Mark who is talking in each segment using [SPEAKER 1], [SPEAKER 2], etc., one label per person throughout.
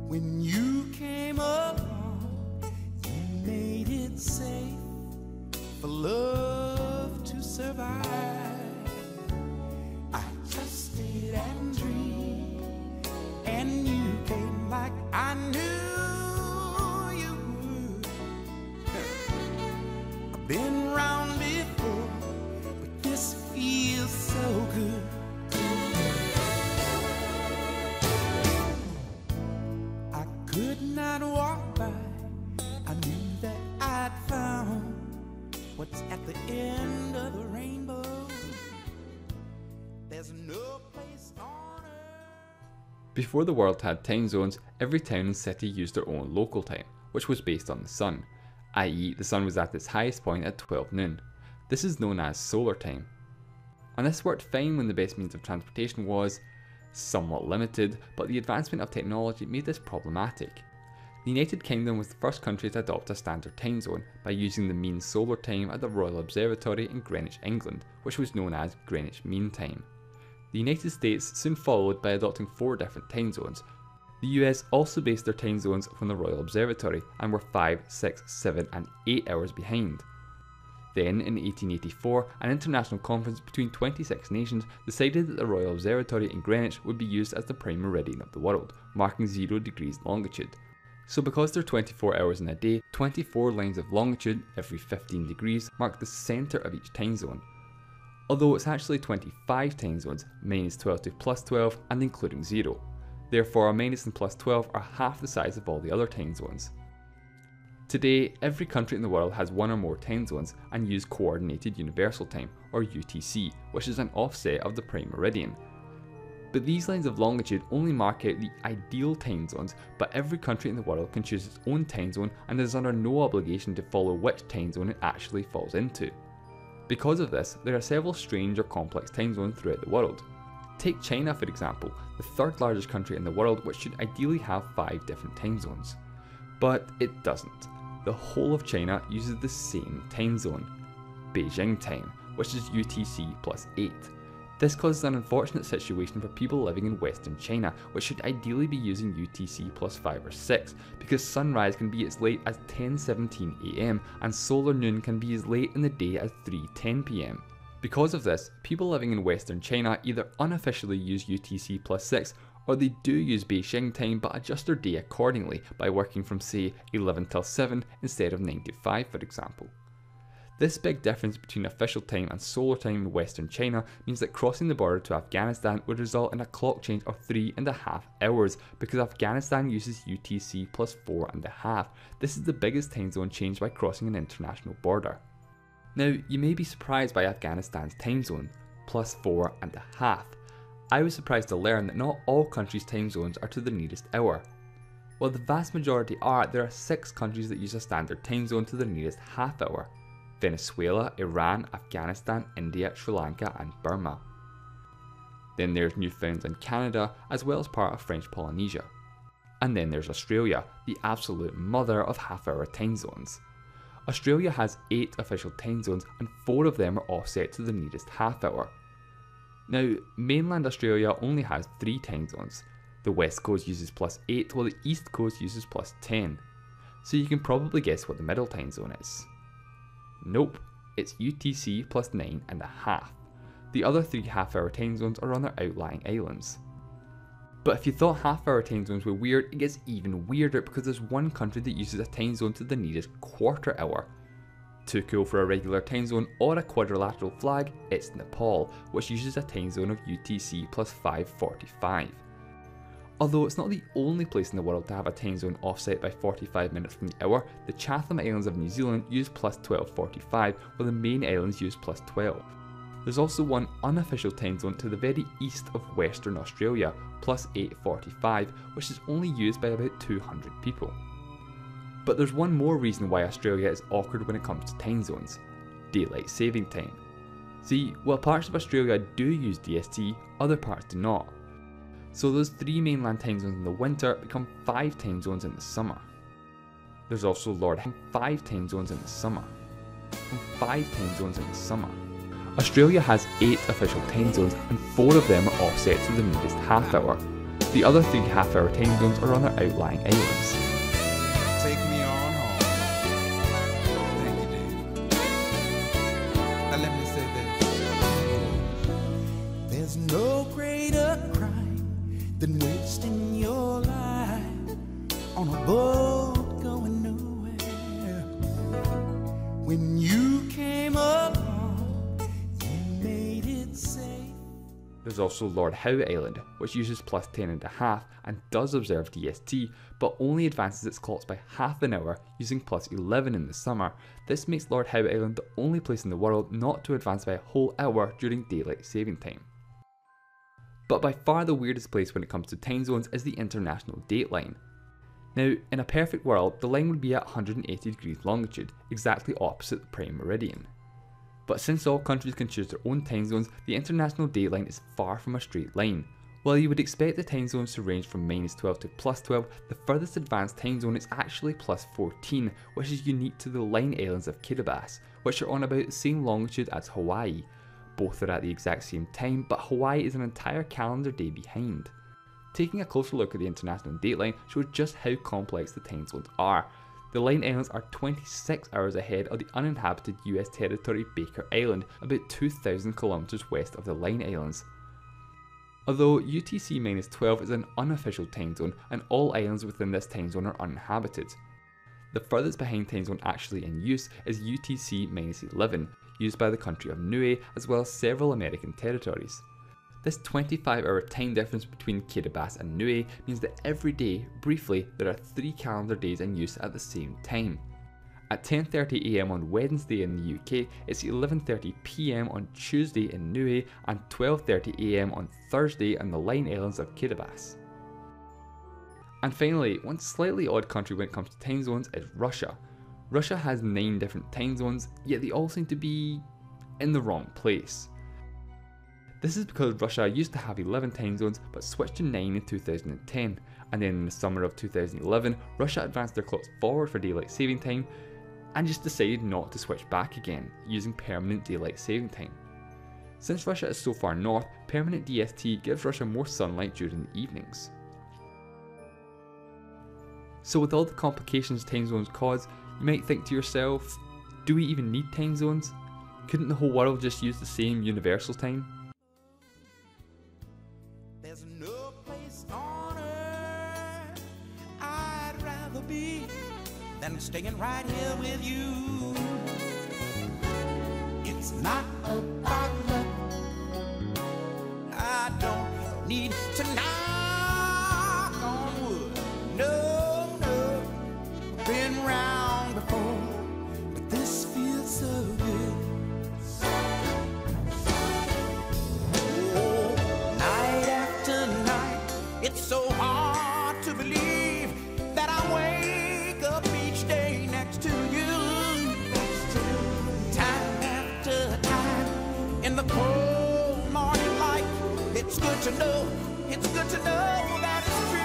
[SPEAKER 1] When you came along, you made it safe for love to survive. I trusted and dreamed, and you came like I knew you would. I've been round before, but this feels so good. I could not walk by, I knew that I'd found what's at the end of the rainbow. There's no place on earth.
[SPEAKER 2] Before the world had time zones, every town and city used their own local time, which was based on the sun, i.e. the sun was at its highest point at 12 noon. This is known as solar time. And this worked fine when the best means of transportation was somewhat limited, but the advancement of technology made this problematic. The United Kingdom was the first country to adopt a standard time zone by using the mean solar time at the Royal Observatory in Greenwich, England, which was known as Greenwich Mean Time. The United States soon followed by adopting 4 different time zones. The US also based their time zones from the Royal Observatory and were 5, 6, 7 and 8 hours behind. Then, in 1884, an international conference between 26 nations decided that the Royal Observatory in Greenwich would be used as the prime meridian of the world, marking 0 degrees longitude. So because there are 24 hours in a day, 24 lines of longitude every 15 degrees mark the centre of each time zone. Although it's actually 25 time zones, minus 12 to plus 12 and including 0. Therefore, minus and plus 12 are half the size of all the other time zones. Today, every country in the world has 1 or more time zones and use Coordinated Universal Time, or UTC, which is an offset of the prime meridian. But these lines of longitude only mark out the ideal time zones, but every country in the world can choose its own time zone and is under no obligation to follow which time zone it actually falls into. Because of this, there are several strange or complex time zones throughout the world. Take China for example, the 3rd largest country in the world, which should ideally have 5 different time zones. But it doesn't. The whole of China uses the same time zone, Beijing time, which is UTC plus 8. This causes an unfortunate situation for people living in Western China, which should ideally be using UTC plus 5 or 6, because sunrise can be as late as 10:17 AM and solar noon can be as late in the day as 3:10 PM. Because of this, people living in Western China either unofficially use UTC plus 6 or they do use Beijing time but adjust their day accordingly by working from say 11 till 7 instead of 9 to 5 for example. This big difference between official time and solar time in Western China means that crossing the border to Afghanistan would result in a clock change of 3.5 hours because Afghanistan uses UTC plus 4.5. This is the biggest time zone change by crossing an international border. Now, you may be surprised by Afghanistan's time zone, plus 4.5. I was surprised to learn that not all countries' time zones are to the nearest hour. While the vast majority are, there are 6 countries that use a standard time zone to the nearest half hour: Venezuela, Iran, Afghanistan, India, Sri Lanka and Burma. Then there's Newfoundland, Canada, as well as part of French Polynesia. And then there's Australia, the absolute mother of half-hour time zones. Australia has 8 official time zones and 4 of them are offset to the nearest half hour. Now, mainland Australia only has 3 time zones. The West Coast uses plus 8 while the East Coast uses plus 10. So you can probably guess what the middle time zone is. Nope, it's UTC plus 9.5. The other 3 half-hour time zones are on their outlying islands. But if you thought half-hour time zones were weird, it gets even weirder because there's one country that uses a time zone to the nearest quarter hour. Too cool for a regular time zone or a quadrilateral flag, it's Nepal, which uses a time zone of UTC plus 5:45. Although it's not the only place in the world to have a time zone offset by 45 minutes from the hour, the Chatham Islands of New Zealand use plus 12:45 while the main islands use plus 12. There's also one unofficial time zone to the very east of Western Australia, plus 8:45, which is only used by about 200 people. But there's one more reason why Australia is awkward when it comes to time zones: daylight saving time. See, while parts of Australia do use DST, other parts do not. So those 3 mainland time zones in the winter become 5 time zones in the summer. There's also Lord 5 time zones in the summer. And 5 time zones in the summer. Australia has 8 official time zones and 4 of them are offset to the nearest half hour. The other 3 half-hour time zones are on their outlying islands.
[SPEAKER 1] Take me on home. Thank you, Dave. Now let me say this. There's no greater crime than wasting your life on a boat going nowhere. When you came along, you made it safe.
[SPEAKER 2] There's also Lord Howe Island, which uses plus 10.5 and does observe DST, but only advances its clocks by half an hour using plus 11 in the summer. This makes Lord Howe Island the only place in the world not to advance by a whole hour during daylight saving time. But by far the weirdest place when it comes to time zones is the International Dateline. Now, in a perfect world, the line would be at 180 degrees longitude, exactly opposite the prime meridian. But since all countries can choose their own time zones, the International Dateline is far from a straight line. While you would expect the time zones to range from -12 to +12, the furthest advanced time zone is actually +14, which is unique to the Line Islands of Kiribati, which are on about the same longitude as Hawaii. Both are at the exact same time, but Hawaii is an entire calendar day behind. Taking a closer look at the International Dateline shows just how complex the time zones are. The Line Islands are 26 hours ahead of the uninhabited US territory Baker Island, about 2,000 kilometers west of the Line Islands. Although UTC-12 is an unofficial time zone and all islands within this time zone are uninhabited. The furthest behind time zone actually in use is UTC-11, used by the country of Niue as well as several American territories. This 25-hour time difference between Kiribati and Niue means that every day, briefly, there are 3 calendar days in use at the same time. At 10:30 AM on Wednesday in the UK, it's 11:30 PM on Tuesday in Niue and 12:30 AM on Thursday in the Line Islands of Kiribati. And finally, one slightly odd country when it comes to time zones is Russia. Russia has 9 different time zones, yet they all seem to be in the wrong place. This is because Russia used to have 11 time zones but switched to 9 in 2010, and then in the summer of 2011 Russia advanced their clocks forward for daylight saving time and just decided not to switch back again, using permanent daylight saving time. Since Russia is so far north, permanent DST gives Russia more sunlight during the evenings. So with all the complications time zones cause, you might think to yourself, do we even need time zones? Couldn't the whole world just use the same universal time?
[SPEAKER 1] There's no place on earth I'd rather be than staying right here with you. It's not about luck. I don't need to knock on wood. No, no, I've been round before, but this feels so good. It's so hard to believe that I wake up each day next to you. Time after time in the cold morning light. It's good to know that it's true.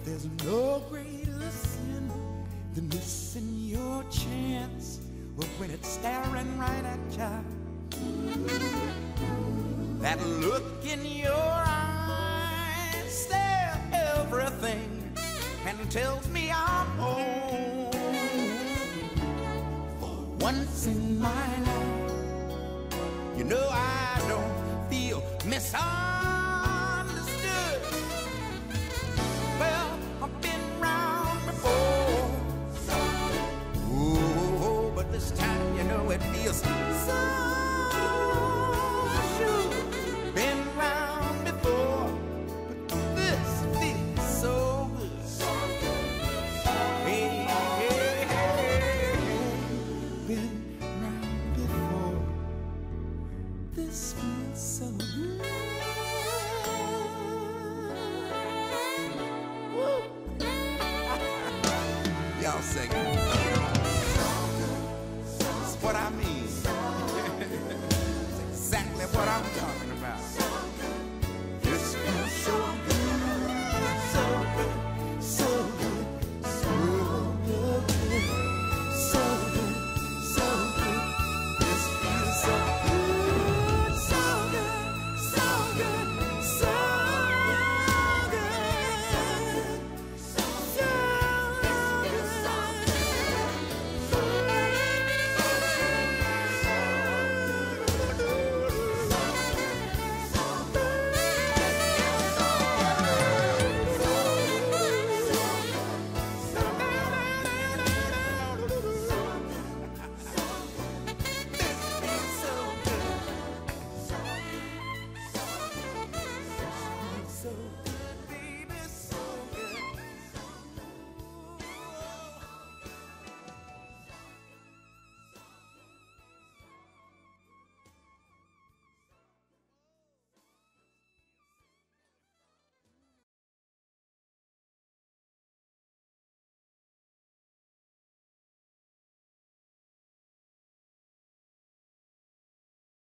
[SPEAKER 1] There's no greater sin than missing your chance when it's staring right at you. That look in your eyes says everything and tells me I'm home. For once in my life, you know I don't feel misunderstood. Well, I've been round before. Oh, but this time, you know, it feels so sure. Been round before, but this feels so good. Hey, hey, hey, been round before. This feels so good. Y'all sing it.